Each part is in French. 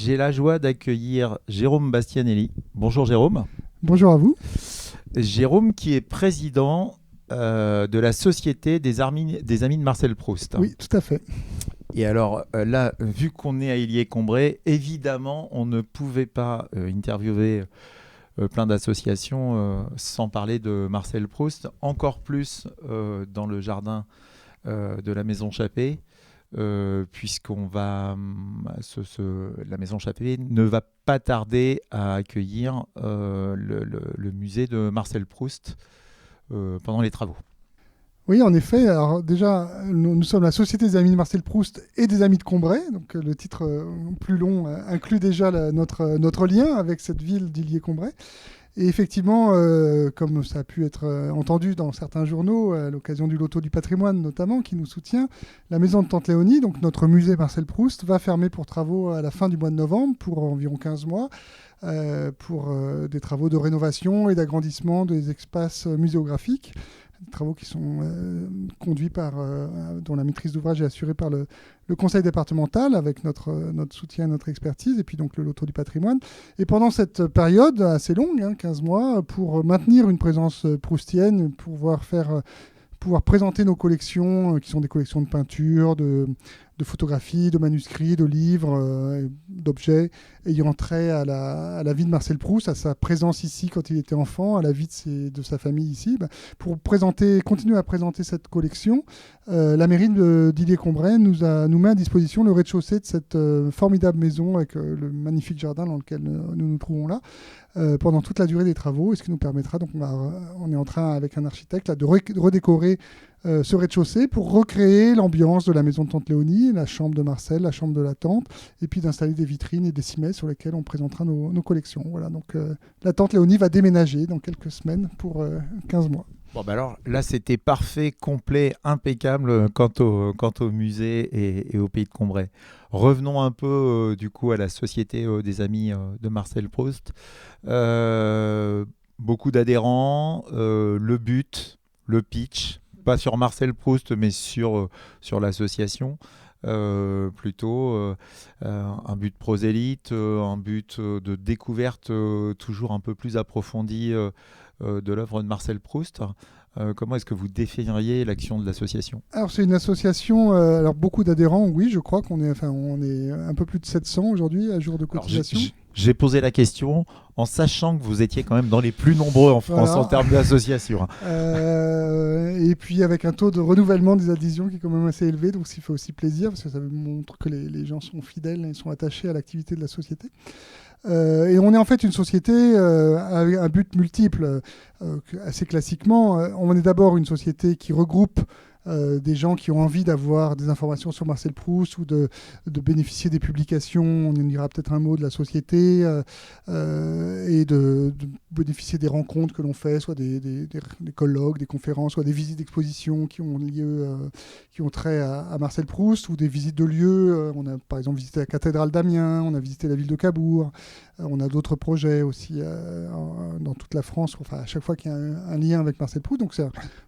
J'ai la joie d'accueillir Jérôme Bastianelli. Bonjour Jérôme. Bonjour à vous. Jérôme qui est président de la Société des Amis de Marcel Proust. Oui, tout à fait. Et alors là, vu qu'on est à Illiers-Combray, évidemment, on ne pouvait pas interviewer plein d'associations sans parler de Marcel Proust, encore plus dans le jardin de la Maison Chappé. Puisqu'on va, la Maison Chappé ne va pas tarder à accueillir le musée de Marcel Proust pendant les travaux. Oui, en effet. Alors déjà, nous sommes la Société des Amis de Marcel Proust et des Amis de Combray. Donc le titre plus long inclut déjà notre lien avec cette ville d'Illiers-Combray. Et effectivement, comme ça a pu être entendu dans certains journaux, à l'occasion du Loto du patrimoine notamment, qui nous soutient, la maison de Tante Léonie, donc notre musée Marcel Proust, va fermer pour travaux à la fin du mois de novembre, pour environ 15 mois, pour des travaux de rénovation et d'agrandissement des espaces muséographiques. Des travaux qui sont conduits dont la maîtrise d'ouvrage est assurée par le conseil départemental avec notre soutien et notre expertise, et puis donc le loto du patrimoine. Et pendant cette période assez longue, 15 mois, pour maintenir une présence proustienne, pouvoir présenter nos collections, qui sont des collections de peinture, de photographies, de manuscrits, de livres, d'objets ayant trait à la vie de Marcel Proust, à sa présence ici quand il était enfant, à la vie de sa famille ici. Pour continuer à présenter cette collection, la mairie d'Illiers-Combray nous met à disposition le rez-de-chaussée de cette formidable maison avec le magnifique jardin dans lequel nous nous trouvons là, pendant toute la durée des travaux, et ce qui nous permettra, donc on est en train avec un architecte là, de redécorer ce rez-de-chaussée pour recréer l'ambiance de la maison de Tante Léonie, la chambre de Marcel, la chambre de la tante, et puis d'installer des vitrines et des cimets sur lesquels on présentera nos collections. Voilà, donc la Tante Léonie va déménager dans quelques semaines pour 15 mois. Bon, alors là, c'était parfait, complet, impeccable quant au musée et au pays de Combray. Revenons un peu du coup à la Société des Amis de Marcel Proust. Beaucoup d'adhérents, le but, le pitch, pas sur Marcel Proust, mais sur l'association. Plutôt un but prosélyte, un but de découverte toujours un peu plus approfondie de l'œuvre de Marcel Proust. Comment est-ce que vous définiriez l'action de l'association ? Alors c'est une association, alors beaucoup d'adhérents, oui, je crois on est un peu plus de 700 aujourd'hui à jour de cotisation. J'ai posé la question en sachant que vous étiez quand même dans les plus nombreux en France en termes d'association. Et puis avec un taux de renouvellement des adhésions qui est quand même assez élevé, donc ça fait aussi plaisir parce que ça montre que les gens sont fidèles et sont attachés à l'activité de la société. Et on est en fait une société à un but multiple. Assez classiquement, on est d'abord une société qui regroupe des gens qui ont envie d'avoir des informations sur Marcel Proust ou de bénéficier des publications, on en dira peut-être un mot, de la société, et de bénéficier des rencontres que l'on fait, soit des colloques, des conférences, soit des visites d'exposition qui ont lieu, qui ont trait à Marcel Proust, ou des visites de lieux. On a par exemple visité la cathédrale d'Amiens, on a visité la ville de Cabourg, on a d'autres projets aussi dans toute la France, enfin à chaque fois qu'il y a un lien avec Marcel Proust. Donc c'est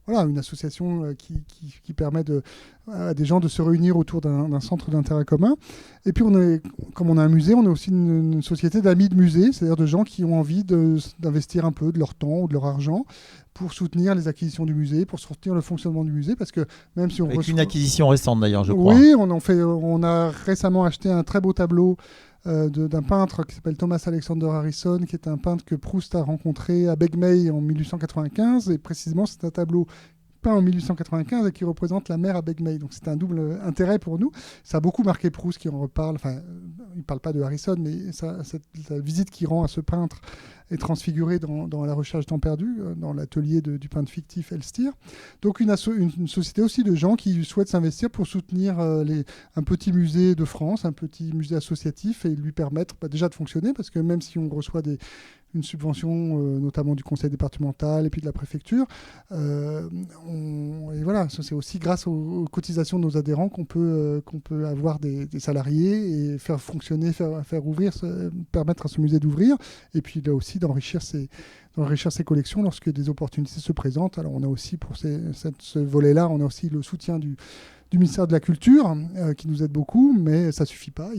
une association qui permet à des gens de se réunir autour d'un centre d'intérêt commun. Et puis comme on a un musée, on est aussi une société d'amis de musée, c'est-à-dire de gens qui ont envie d'investir un peu de leur temps ou de leur argent pour soutenir les acquisitions du musée, pour soutenir le fonctionnement du musée, parce que même si Avec une acquisition récente d'ailleurs, je crois. Oui, on a récemment acheté un très beau tableau d'un peintre qui s'appelle Thomas Alexander Harrison, qui est un peintre que Proust a rencontré à Begmey en 1895, et précisément c'est un tableau peint en 1895 et qui représente la mer à Begmey. Donc c'est un double intérêt pour nous. Ça a beaucoup marqué Proust qui en reparle. Enfin, il ne parle pas de Harrison, mais la visite qu'il rend à ce peintre est transfigurée dans La Recherche temps perdu, dans l'atelier du peintre fictif Elstir. Donc une société aussi de gens qui souhaitent s'investir pour soutenir un petit musée de France, un petit musée associatif, et lui permettre déjà de fonctionner, parce que même si on reçoit une subvention, notamment du conseil départemental et puis de la préfecture. Et voilà, c'est aussi grâce aux cotisations de nos adhérents qu'on peut avoir des salariés et faire fonctionner, faire ouvrir, permettre à ce musée d'ouvrir, et puis là aussi d'enrichir ses collections lorsque des opportunités se présentent. Alors on a aussi pour ce volet-là, on a aussi le soutien du ministère de la Culture qui nous aide beaucoup, mais ça suffit pas.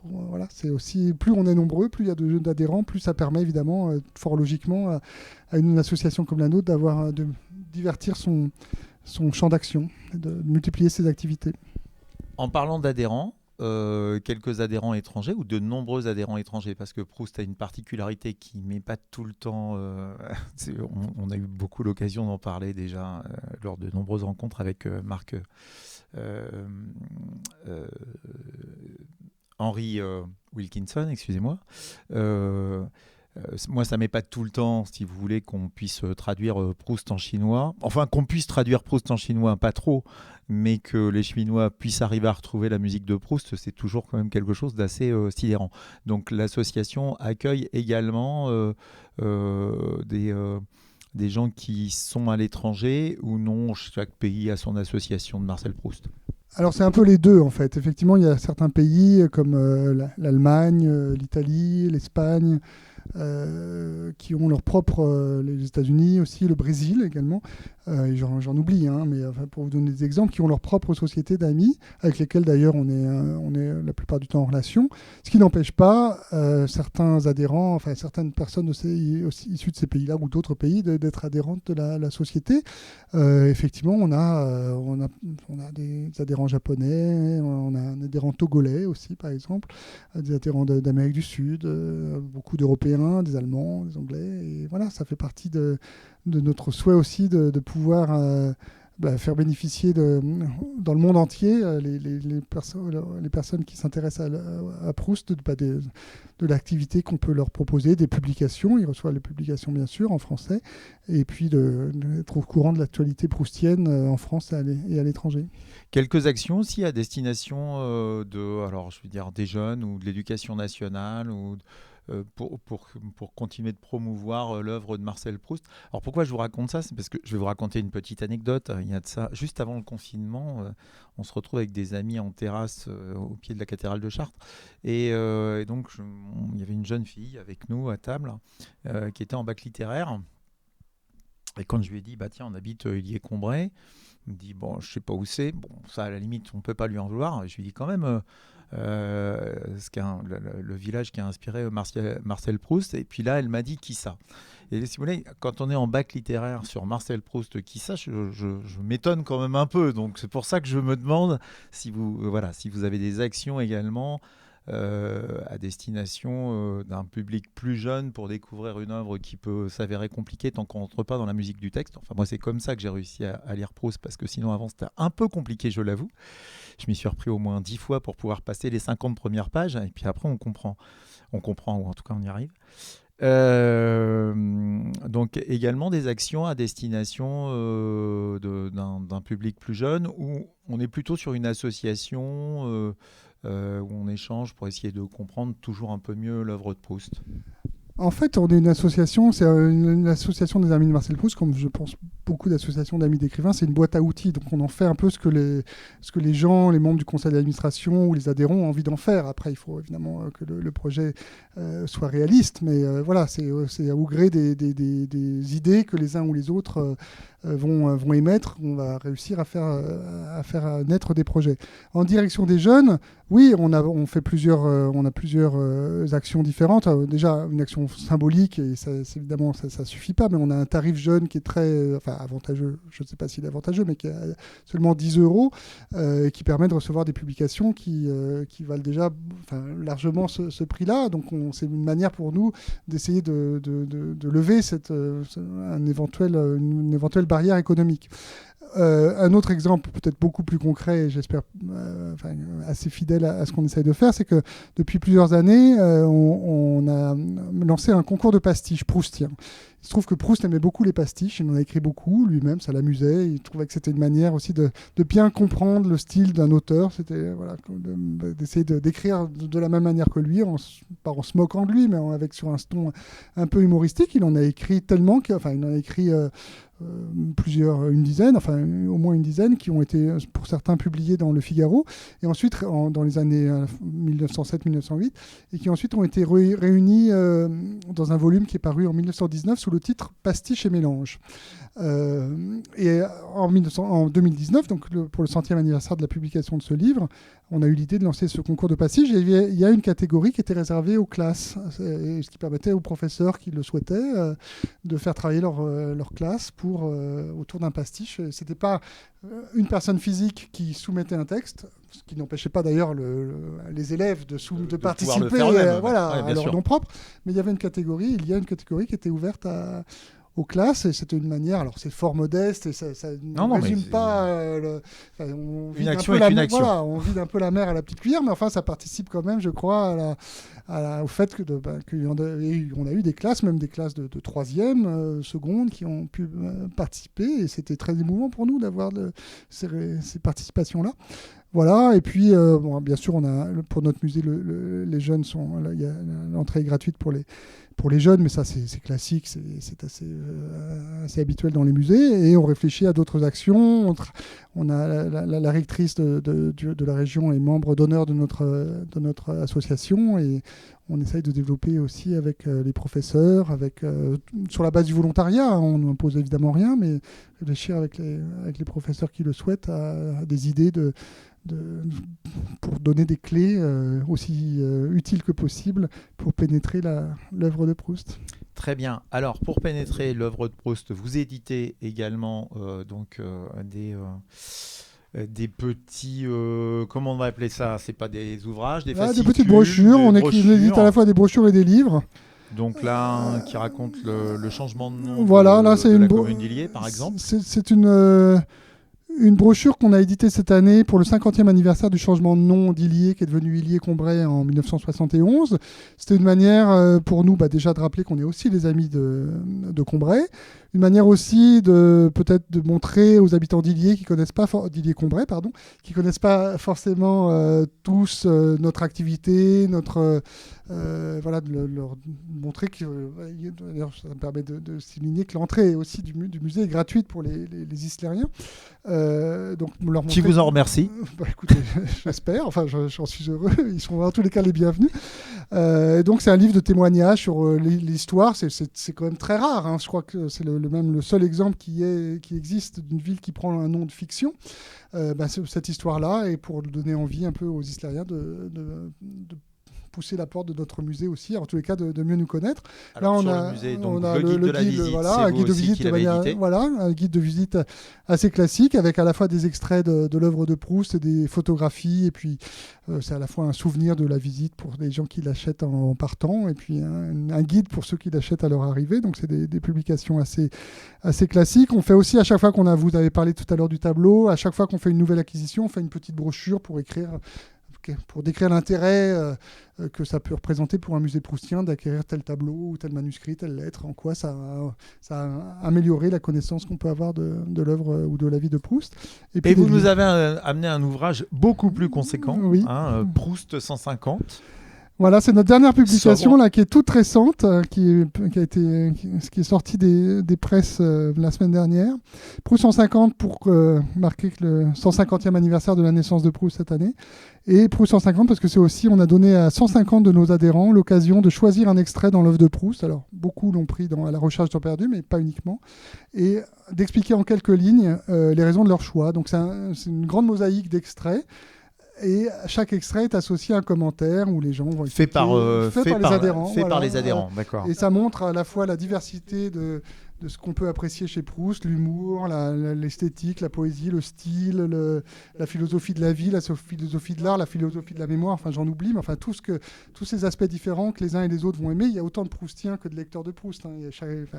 Voilà, c'est aussi plus on est nombreux, plus il y a d'adhérents, plus ça permet évidemment fort logiquement à une association comme la nôtre de divertir son champ d'action, de multiplier ses activités. En parlant d'adhérents, quelques adhérents étrangers ou de nombreux adhérents étrangers, parce que Proust a une particularité qui ne met pas tout le temps. On a eu beaucoup l'occasion d'en parler déjà lors de nombreuses rencontres avec Marc Henry Wilkinson, excusez-moi. Moi, ça ne met pas tout le temps, si vous voulez, qu'on puisse traduire Proust en chinois. Enfin, qu'on puisse traduire Proust en chinois, pas trop, mais que les Chinois puissent arriver à retrouver la musique de Proust, c'est toujours quand même quelque chose d'assez sidérant. Donc, l'association accueille également des gens qui sont à l'étranger ou non. Chaque pays a son association de Marcel Proust. Alors c'est un peu les deux en fait. Effectivement, il y a certains pays comme l'Allemagne, l'Italie, l'Espagne, qui ont leur propre, les États-Unis aussi, le Brésil également, et j'en oublie, hein, mais pour vous donner des exemples, qui ont leur propre société d'amis, avec lesquels d'ailleurs on est la plupart du temps en relation, ce qui n'empêche pas certains adhérents, enfin certaines personnes aussi issues de ces pays-là ou d'autres pays d'être adhérentes de la société. Effectivement, on a des adhérents japonais, on a un adhérent togolais aussi par exemple, des adhérents d'Amérique du Sud, beaucoup d'Européens, des Allemands, des Anglais, et voilà, ça fait partie de notre souhait aussi de pouvoir faire bénéficier dans le monde entier les personnes qui s'intéressent à Proust de l'activité qu'on peut leur proposer, des publications. Ils reçoivent les publications bien sûr en français, et puis d'être au courant de l'actualité proustienne en France et à l'étranger. Quelques actions aussi à destination alors je veux dire des jeunes ou de l'éducation nationale ou pour continuer de promouvoir l'œuvre de Marcel Proust. Alors pourquoi je vous raconte ça ? C'est parce que je vais vous raconter une petite anecdote. Il y a de ça, juste avant le confinement, on se retrouve avec des amis en terrasse au pied de la cathédrale de Chartres. Et donc il y avait une jeune fille avec nous à table qui était en bac littéraire. Et quand je lui ai dit, tiens, on habite Illiers-Combray, il me dit, bon, je sais pas où c'est. Bon, ça, à la limite, on peut pas lui en vouloir. Je lui dis quand même, le village qui a inspiré Marcel Proust. Et puis là, elle m'a dit, qui ça ? Et si vous voulez, quand on est en bac littéraire sur Marcel Proust, qui ça, je m'étonne quand même un peu. Donc, c'est pour ça que je me demande si vous avez des actions également à destination d'un public plus jeune pour découvrir une œuvre qui peut s'avérer compliquée tant qu'on rentre pas dans la musique du texte. Enfin, moi, c'est comme ça que j'ai réussi à lire Proust, parce que sinon, avant, c'était un peu compliqué, je l'avoue. Je m'y suis repris au moins 10 fois pour pouvoir passer les 50 premières pages, et puis après, on comprend, ou en tout cas, on y arrive. Donc également des actions à destination d'un public plus jeune, où on est plutôt sur une association où on échange pour essayer de comprendre toujours un peu mieux l'œuvre de Proust. En fait, on est une association, c'est une association des amis de Marcel Proust, comme je pense beaucoup d'associations d'amis d'écrivains, c'est une boîte à outils. Donc on en fait un peu ce que les gens, les membres du conseil d'administration ou les adhérents ont envie d'en faire. Après, il faut évidemment que le projet soit réaliste, mais voilà, c'est au gré des idées que les uns ou les autres vont émettre, on va réussir à faire naître des projets. En direction des jeunes, oui, on a plusieurs actions différentes. Déjà, une action symbolique, et évidemment, ça suffit pas, mais on a un tarif jeune qui est très avantageux, je ne sais pas s'il est avantageux, mais qui est seulement 10 €, qui permet de recevoir des publications qui valent déjà largement ce prix-là. Donc, c'est une manière pour nous d'essayer de lever une éventuelle barrière économique. Un autre exemple peut-être beaucoup plus concret, et j'espère assez fidèle à ce qu'on essaye de faire, c'est que depuis plusieurs années, on a lancé un concours de pastiches proustien. Il se trouve que Proust aimait beaucoup les pastiches, il en a écrit beaucoup lui-même, ça l'amusait, il trouvait que c'était une manière aussi de bien comprendre le style d'un auteur, c'était d'essayer d'écrire de la même manière que lui, pas en se moquant de lui, mais sur un ton un peu humoristique. Il en a écrit tellement il en a écrit une dizaine, enfin au moins une dizaine, qui ont été pour certains publiés dans Le Figaro, et ensuite dans les années 1907-1908, et qui ensuite ont été réunis dans un volume qui est paru en 1919 sous le titre Pastiche et mélange. Et en 2019, donc pour le 100e anniversaire de la publication de ce livre, on a eu l'idée de lancer ce concours de pastiche. Et il y a une catégorie qui était réservée aux classes, ce qui permettait aux professeurs qui le souhaitaient de faire travailler leur classe autour d'un pastiche. Ce n'était pas une personne physique qui soumettait un texte, ce qui n'empêchait pas d'ailleurs les élèves de participer à leur nom propre, mais il y a une catégorie qui était ouverte aux classes, et c'était une manière, alors c'est fort modeste et ça ne résume pas une action est une action. Voilà, on vide un peu la mer à la petite cuillère, mais enfin ça participe quand même, je crois, au fait qu'on a eu des classes, même des classes de 3e, seconde, qui ont pu participer, et c'était très émouvant pour nous d'avoir ces participations-là. Voilà, et puis bien sûr, on a pour notre musée, les jeunes l'entrée est gratuite pour les jeunes, mais ça c'est classique, c'est assez habituel dans les musées, et on réfléchit à d'autres actions. On a la rectrice de la région est membre d'honneur de notre association, et on essaye de développer aussi avec les professeurs, sur la base du volontariat. On n'impose évidemment rien, mais réfléchir avec les professeurs qui le souhaitent à des idées pour donner des clés aussi utiles que possible pour pénétrer l'œuvre de Proust. Très bien. Alors, pour pénétrer l'œuvre de Proust, vous éditez également des petits, comment on va appeler ça ? C'est pas des ouvrages, des fascicules, des petites brochures. On édite à la fois des brochures et des livres. Donc là, qui raconte le changement de nom de la commune d'Illiers, par exemple. C'est une brochure qu'on a éditée cette année pour le 50e anniversaire du changement de nom d'Illiers, qui est devenu Illiers-Combray en 1971. C'était une manière pour nous déjà de rappeler qu'on est aussi les amis de Combray. Une manière aussi peut-être de montrer aux habitants d'Illiers d'Illiers-Combray, qui connaissent pas forcément tous notre activité, de leur montrer que d'ailleurs ça me permet de souligner que l'entrée aussi du musée est gratuite pour les Islériens. Donc leur montrer, qui vous en remercie. Écoutez, j'espère, enfin j'en suis heureux, ils sont en tous les cas les bienvenus. Donc c'est un livre de témoignages sur l'histoire, c'est quand même très rare, hein. Je crois que c'est même le seul exemple qui existe d'une ville qui prend un nom de fiction. Cette histoire-là, et pour donner envie un peu aux Islériens de pousser la porte de notre musée aussi, en tous les cas de mieux nous connaître. Alors, là, le musée, donc le guide de la visite, un guide de visite qui l'avait édité. Un guide de visite assez classique, avec à la fois des extraits de l'œuvre de Proust et des photographies, et puis c'est à la fois un souvenir de la visite pour les gens qui l'achètent en partant, et puis un guide pour ceux qui l'achètent à leur arrivée. Donc c'est des publications assez classiques. On fait aussi, à chaque fois vous avez parlé tout à l'heure du tableau, à chaque fois qu'on fait une nouvelle acquisition, on fait une petite brochure pour décrire l'intérêt que ça peut représenter pour un musée proustien d'acquérir tel tableau ou tel manuscrit, telle lettre, en quoi ça a amélioré la connaissance qu'on peut avoir de l'œuvre ou de la vie de Proust. Et vous nous avez amené un ouvrage beaucoup plus conséquent, oui. Proust 150. Voilà, c'est notre dernière publication là, qui est toute récente, qui est sortie des presses la semaine dernière. Proust 150 pour marquer le 150e anniversaire de la naissance de Proust cette année. Et Proust 150 parce que c'est aussi, on a donné à 150 de nos adhérents l'occasion de choisir un extrait dans l'œuvre de Proust. Alors, beaucoup l'ont pris à la recherche de temps perdu, mais pas uniquement. Et d'expliquer en quelques lignes les raisons de leur choix. Donc, c'est une grande mosaïque d'extraits. Et chaque extrait est associé à un commentaire où les gens vont fait par les adhérents, d'accord. Et ça montre à la fois la diversité de ce qu'on peut apprécier chez Proust, l'humour, l'esthétique, la poésie, le style, la philosophie de la vie, la philosophie de l'art, la philosophie de la mémoire, enfin j'en oublie, mais enfin tous ces aspects différents que les uns et les autres vont aimer. Il y a autant de Proustiens que de lecteurs de Proust, hein.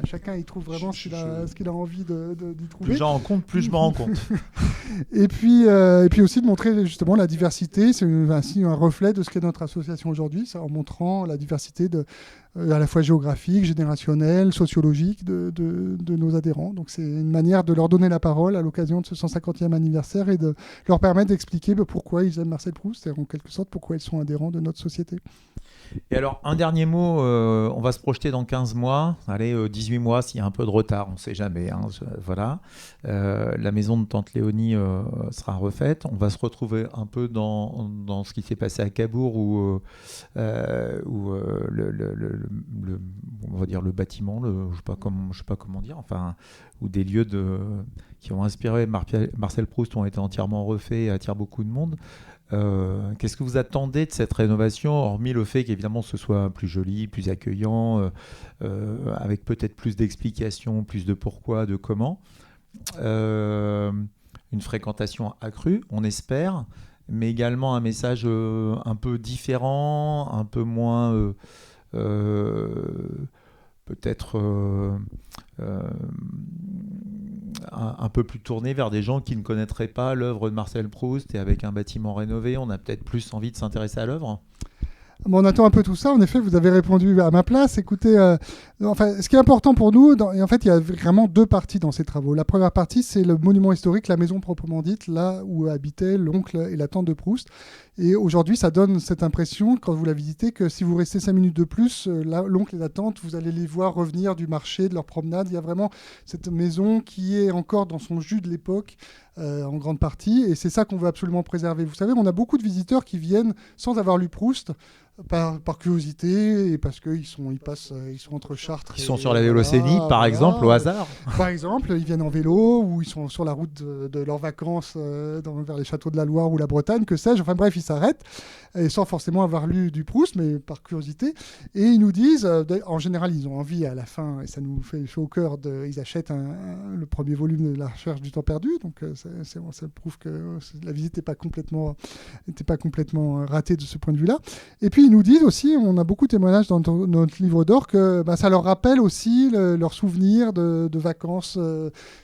Chacun y trouve vraiment ce qu'il a envie d'y trouver. Plus j'en rends compte, plus je m'en rends compte. Et puis aussi de montrer justement la diversité, c'est un reflet de ce qu'est notre association aujourd'hui, en montrant la diversité à la fois géographique, générationnelle, sociologique de de nos adhérents. Donc c'est une manière de leur donner la parole à l'occasion de ce 150e anniversaire et de leur permettre d'expliquer pourquoi ils aiment Marcel Proust et en quelque sorte pourquoi ils sont adhérents de notre société. Et alors, un dernier mot, on va se projeter dans 15 mois, allez, 18 mois s'il y a un peu de retard, on ne sait jamais. Voilà. La maison de Tante Léonie sera refaite. On va se retrouver un peu dans ce qui s'est passé à Cabourg où on va dire le bâtiment, je ne sais pas comment dire, enfin, où des lieux qui ont inspiré Marcel Proust ont été entièrement refaits et attirent beaucoup de monde. Qu'est-ce que vous attendez de cette rénovation, hormis le fait qu'évidemment ce soit plus joli, plus accueillant, avec peut-être plus d'explications, plus de pourquoi, de comment, une fréquentation accrue, on espère, mais également un message un peu différent, un peu moins peut-être un peu plus tourné vers des gens qui ne connaîtraient pas l'œuvre de Marcel Proust, et avec un bâtiment rénové, on a peut-être plus envie de s'intéresser à l'œuvre. Bon, on attend un peu tout ça. En effet, vous avez répondu à ma place. Écoutez, ce qui est important pour nous, et en fait, il y a vraiment deux parties dans ces travaux. La première partie, c'est le monument historique, la maison proprement dite, là où habitaient l'oncle et la tante de Proust. Et aujourd'hui, ça donne cette impression, quand vous la visitez, que si vous restez 5 minutes de plus, l'oncle et la tante, vous allez les voir revenir du marché, de leur promenade. Il y a vraiment cette maison qui est encore dans son jus de l'époque, en grande partie. Et c'est ça qu'on veut absolument préserver. Vous savez, on a beaucoup de visiteurs qui viennent sans avoir lu Proust, par curiosité et parce qu'ils sont entre Chartres. Ils sont sur la Vélocénie, par exemple, au hasard. Par exemple, ils viennent en vélo ou ils sont sur la route de leurs vacances vers les châteaux de la Loire ou la Bretagne, que sais-je. Enfin bref, ils s'arrêtent et sans forcément avoir lu du Proust, mais par curiosité. Et ils nous disent, en général, ils ont envie à la fin, et ça nous fait chaud au cœur, ils achètent le premier volume de La Recherche du temps perdu. Donc ça prouve que la visite n'était pas complètement ratée de ce point de vue-là. Et puis ils nous disent aussi, on a beaucoup de témoignages dans notre livre d'or, que ça leur rappelle aussi leurs souvenirs de vacances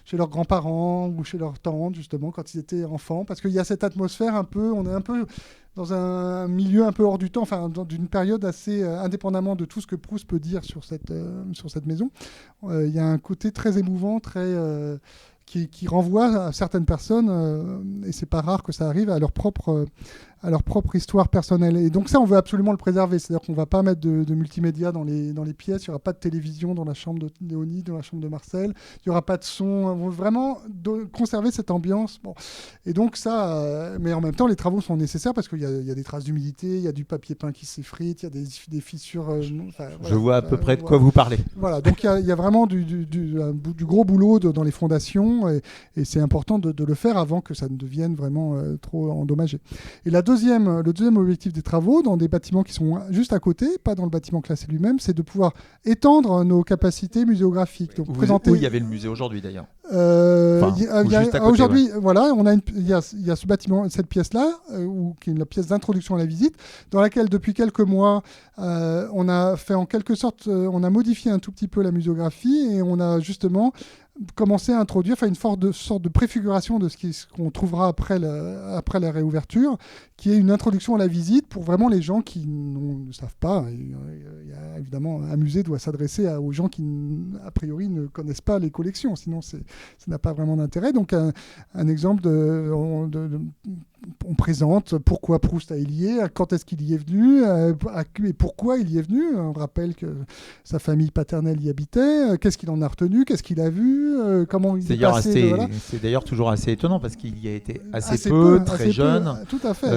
chez leurs grands-parents ou chez leurs tantes, justement, quand ils étaient enfants. Parce qu'il y a cette atmosphère on est un peu dans un milieu un peu hors du temps, enfin d'une période assez indépendamment de tout ce que Proust peut dire sur cette maison. Il y a un côté très émouvant, qui renvoie à certaines personnes, et c'est pas rare que ça arrive, à leur propre histoire personnelle. Et donc ça, on veut absolument le préserver. C'est-à-dire qu'on ne va pas mettre de multimédia dans les pièces. Il n'y aura pas de télévision dans la chambre de Léonie, dans la chambre de Marcel. Il n'y aura pas de son. On veut vraiment conserver cette ambiance. Bon. Et donc ça, mais en même temps, les travaux sont nécessaires parce qu'il y a des traces d'humidité, il y a du papier peint qui s'effrite, il y a des fissures. Je vois à peu près de quoi vous parlez. Voilà, donc il y a vraiment du gros boulot dans les fondations, et c'est important de le faire avant que ça ne devienne vraiment trop endommagé. Et le deuxième objectif des travaux, dans des bâtiments qui sont juste à côté, pas dans le bâtiment classé lui-même, c'est de pouvoir étendre nos capacités muséographiques. Donc, où il y avait le musée aujourd'hui d'ailleurs. Aujourd'hui, voilà, il y a ce bâtiment, cette pièce-là, qui est la pièce d'introduction à la visite, dans laquelle depuis quelques mois, on a fait en quelque sorte, on a modifié un tout petit peu la muséographie et on a justement commencer à introduire une sorte de préfiguration de ce qu'on trouvera après la réouverture, qui est une introduction à la visite pour vraiment les gens qui ne savent pas. Il y a évidemment, un musée doit s'adresser aux gens qui, a priori, ne connaissent pas les collections, sinon ça n'a pas vraiment d'intérêt. Donc un exemple on présente pourquoi Proust a Hélier, quand est-ce qu'il y est venu, et pourquoi il y est venu. On rappelle que sa famille paternelle y habitait, qu'est-ce qu'il en a retenu, qu'est-ce qu'il a vu, comment il est passé. C'est d'ailleurs toujours assez étonnant parce qu'il y a été assez peu, très jeune. Tout à fait.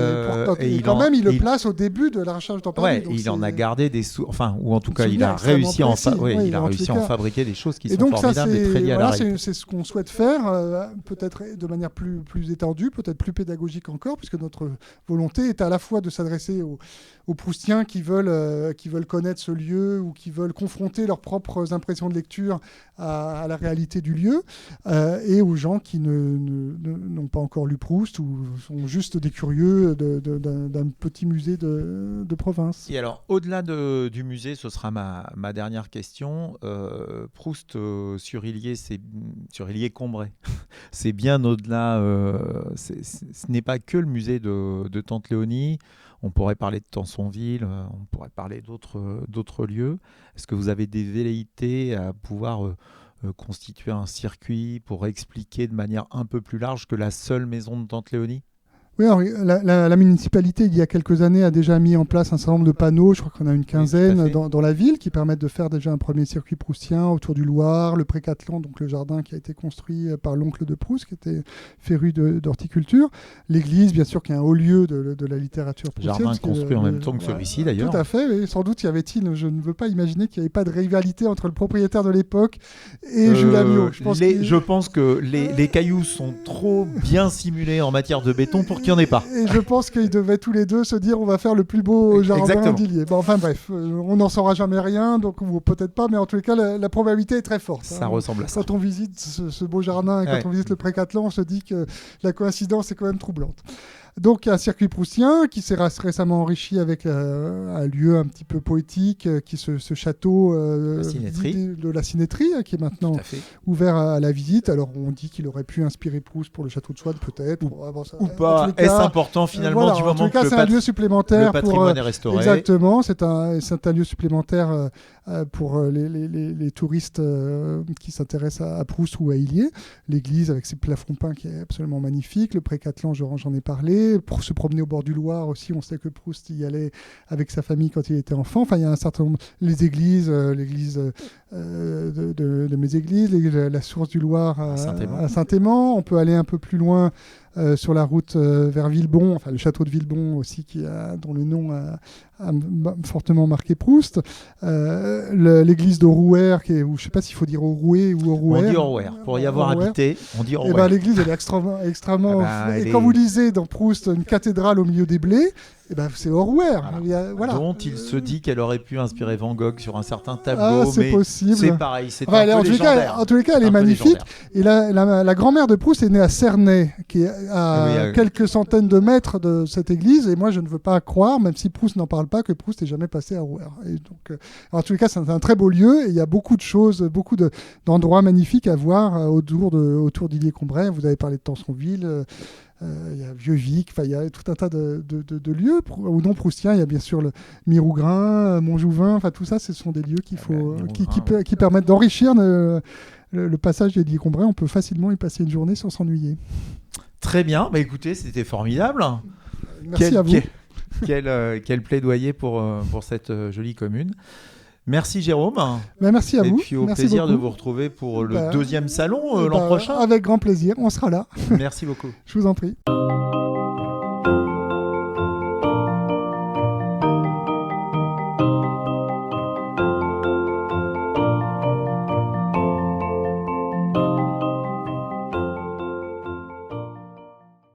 Et quand même, il le place au début de La Recherche du temps perdu. Il en a gardé des ou en tout cas, il a réussi à en fabriquer des choses qui sont formidables et très liées à la réalité. C'est ce qu'on souhaite faire, peut-être de manière plus étendue, peut-être plus pédagogique encore, puisque notre volonté est à la fois de s'adresser aux Proustiens qui veulent connaître ce lieu ou qui veulent confronter leurs propres impressions de lecture à la réalité du lieu, et aux gens qui n'ont pas encore lu Proust ou sont juste des curieux d'un petit musée de province. Et alors, au-delà du musée, ce sera ma dernière question. Proust sur Hélier-Combray, c'est bien au-delà. Ce n'est pas que le musée de Tante Léonie. On pourrait parler de Tansonville, on pourrait parler d'autres lieux. Est-ce que vous avez des velléités à pouvoir constituer un circuit pour expliquer de manière un peu plus large que la seule maison de Tante Léonie? Oui, alors, la municipalité, il y a quelques années, a déjà mis en place un certain nombre de panneaux, je crois qu'on a une quinzaine dans la ville, qui permettent de faire déjà un premier circuit proustien autour du Loir, le Pré-Cattelan, donc le jardin qui a été construit par l'oncle de Proust, qui était féru d'horticulture. L'église, bien sûr, qui est un haut lieu de la littérature proustienne. Jardin construit en même temps que celui-ci, d'ailleurs. Tout à fait, et sans doute y avait-il, je ne veux pas imaginer qu'il n'y avait pas de rivalité entre le propriétaire de l'époque et Jules Amiot. Je pense que les cailloux sont trop bien simulés en matière de béton pour qu'il n'y en ait pas. Et je pense qu'ils devaient tous les deux se dire on va faire le plus beau jardin d'Illiers. Bon, enfin bref, on n'en saura jamais rien, donc ou peut-être pas, mais en tous les cas, la probabilité est très forte. Ça ressemble à ça. Quand on visite ce beau jardin et quand on visite le Pré-Cattelan, on se dit que la coïncidence est quand même troublante. Donc un circuit proustien qui s'est récemment enrichi avec un lieu un petit peu poétique, qui ce château de la Cinétrie, qui est maintenant ouvert à la visite. Alors on dit qu'il aurait pu inspirer Proust pour le château de Souabe, peut-être. Ou pas. Est-ce important finalement du moment que c'est un lieu supplémentaire le patrimoine est restauré? Exactement, c'est un lieu supplémentaire pour les touristes qui s'intéressent à Proust ou à Illiers. L'église avec ses plafonds peints qui est absolument magnifique. Le Pré-Cattelan, j'en ai parlé. Pour se promener au bord du Loir aussi, on sait que Proust y allait avec sa famille quand il était enfant. Enfin, il y a un certain nombre... l'église de mes églises, la source du Loir à Saint-Aimant. On peut aller un peu plus loin sur la route vers Villebon, enfin le château de Villebon aussi, dont le nom a fortement marqué Proust. L'église de Rouer, je ne sais pas s'il faut dire au Rouet ou au Rouer. On dit au Rouer. Pour y avoir habité, on dit au Rouer. Et l'église, elle est extrêmement... et quand vous lisez dans Proust une cathédrale au milieu des blés, c'est Orwell. Voilà. Dont il se dit qu'elle aurait pu inspirer Van Gogh sur un certain tableau. C'est possible. C'est pareil, c'est un peu légendaire. En tous les cas, elle est magnifique. Et la grand-mère de Proust est née à Cernay, qui est à quelques centaines de mètres de cette église. Et moi, je ne veux pas croire, même si Proust n'en parle pas, que Proust n'est jamais passé à Rouer. Et donc, en tous les cas, c'est un très beau lieu. Et il y a beaucoup de choses, beaucoup d'endroits magnifiques à voir autour d'Illiers-Combray. Vous avez parlé de Tansonville. Il y a Vieux-Vic, il y a tout un tas de lieux ou non proustiens. Il y a bien sûr le Mirougrin, Montjouvin, tout ça, ce sont des lieux qui permettent d'enrichir le passage d'Illiers-Combray. On peut facilement y passer une journée sans s'ennuyer. Très bien, écoutez, c'était formidable. Merci à vous. Quel plaidoyer pour cette jolie commune. Merci Jérôme. Merci à vous. Et puis au plaisir de vous retrouver pour le deuxième salon l'an prochain. Avec grand plaisir, on sera là. Merci beaucoup. Je vous en prie.